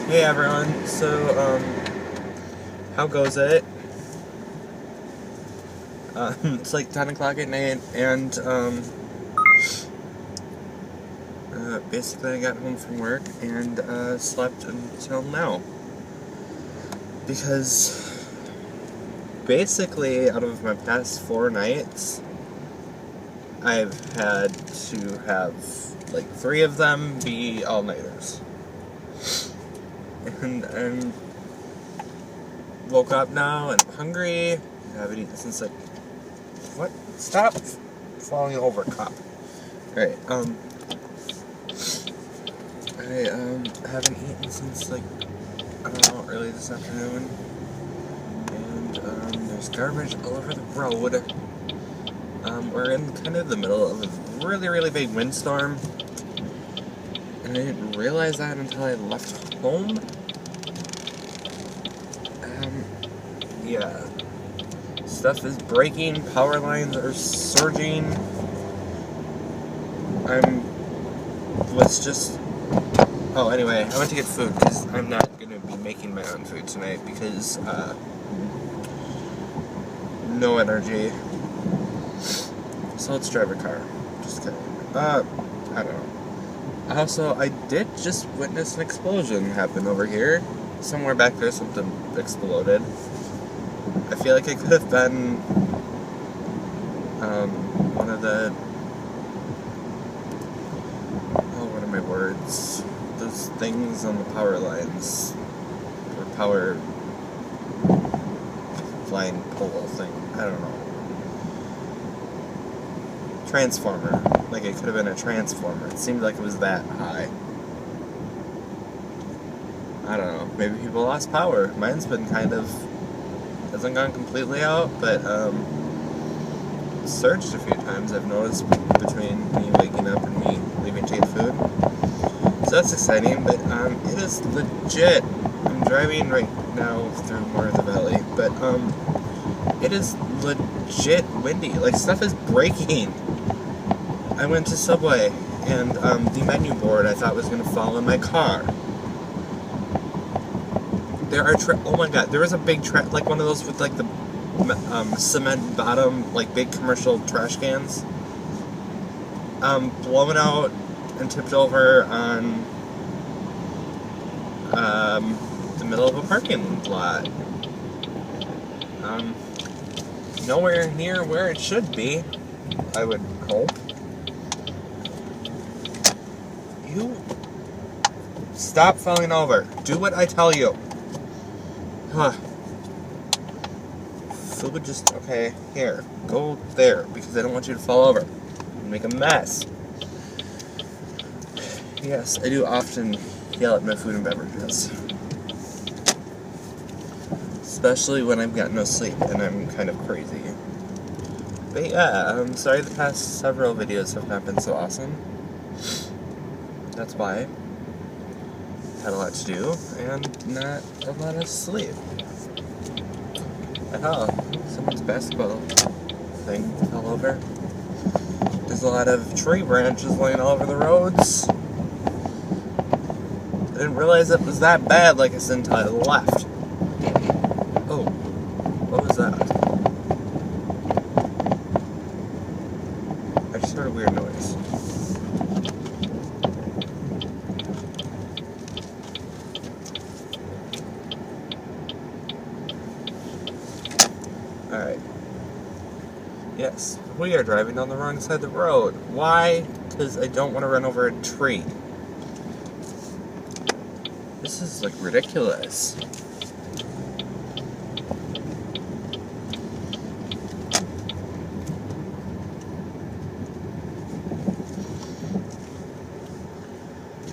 Hey everyone, how goes it? It's like 10 o'clock at night, and, basically I got home from work and, slept until now. Because, basically, out of my past 4 nights, I've had to have, like, 3 of them be all-nighters. And I'm woke up now and I'm hungry. I haven't eaten since like what? Stop falling over, cop. Alright, I haven't eaten since like I don't know, early this afternoon. And there's garbage all over the road. We're in kind of the middle of a really big windstorm. And I didn't realize that until I left home. Yeah. Stuff is breaking, power lines are surging. Anyway, I went to get food because I'm not going to be making my own food tonight because, no energy. So let's drive a car. Just kidding. I don't know. Also, I did just witness an explosion happen over here. Somewhere back there something exploded. I feel like it could have been one of the what are my words? Those things on the power lines. Or power line pole thing. I don't know. Transformer. Like it could have been a transformer. It seemed like it was that high. I don't know. Maybe people lost power. Mine's been hasn't gone completely out, but surged a few times I've noticed between me waking up and me leaving to get food. So that's exciting, but it is legit. I'm driving right now through more of the valley, but it is legit windy. Like stuff is breaking. I went to Subway and the menu board I thought was gonna fall in my car. There are oh my god, there was a big like one of those with like the cement bottom, like big commercial trash cans, blown out and tipped over on the middle of a parking lot. Nowhere near where it should be, I would hope. You stop falling over. Do what I tell you. Huh. Food just, okay, here, go there, because I don't want you to fall over and make a mess. Yes, I do often yell at my food and beverages. Especially when I've got no sleep and I'm kind of crazy. But yeah, I'm sorry the past several videos have not been so awesome. That's why. Had a lot to do, and not a lot of sleep. Oh, someone's basketball thing fell over. There's a lot of tree branches laying all over the roads. I didn't realize it was that bad, like I said, until I left. Oh, what was that? I just heard a weird noise. Alright. Yes, we are driving on the wrong side of the road. Why? Because I don't want to run over a tree. This is, like, ridiculous.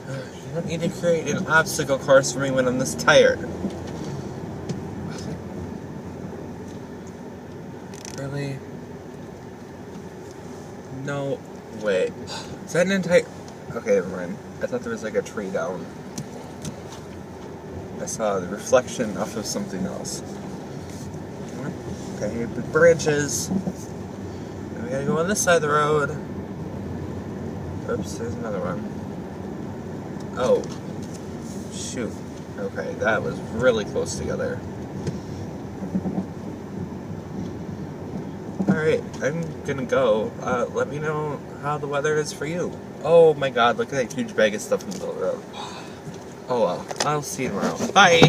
You don't need to create an obstacle course for me when I'm this tired. Really? No way. Is that an entire... Okay, never mind. I thought there was like a tree down. I saw the reflection off of something else. Okay, big branches. And we gotta go on this side of the road. Oops, there's another one. Oh. Shoot. Okay, that was really close together. Alright, I'm gonna go. Let me know how the weather is for you. Oh my god, look at that huge bag of stuff in the middle of the road. Oh well, I'll see you tomorrow. Bye!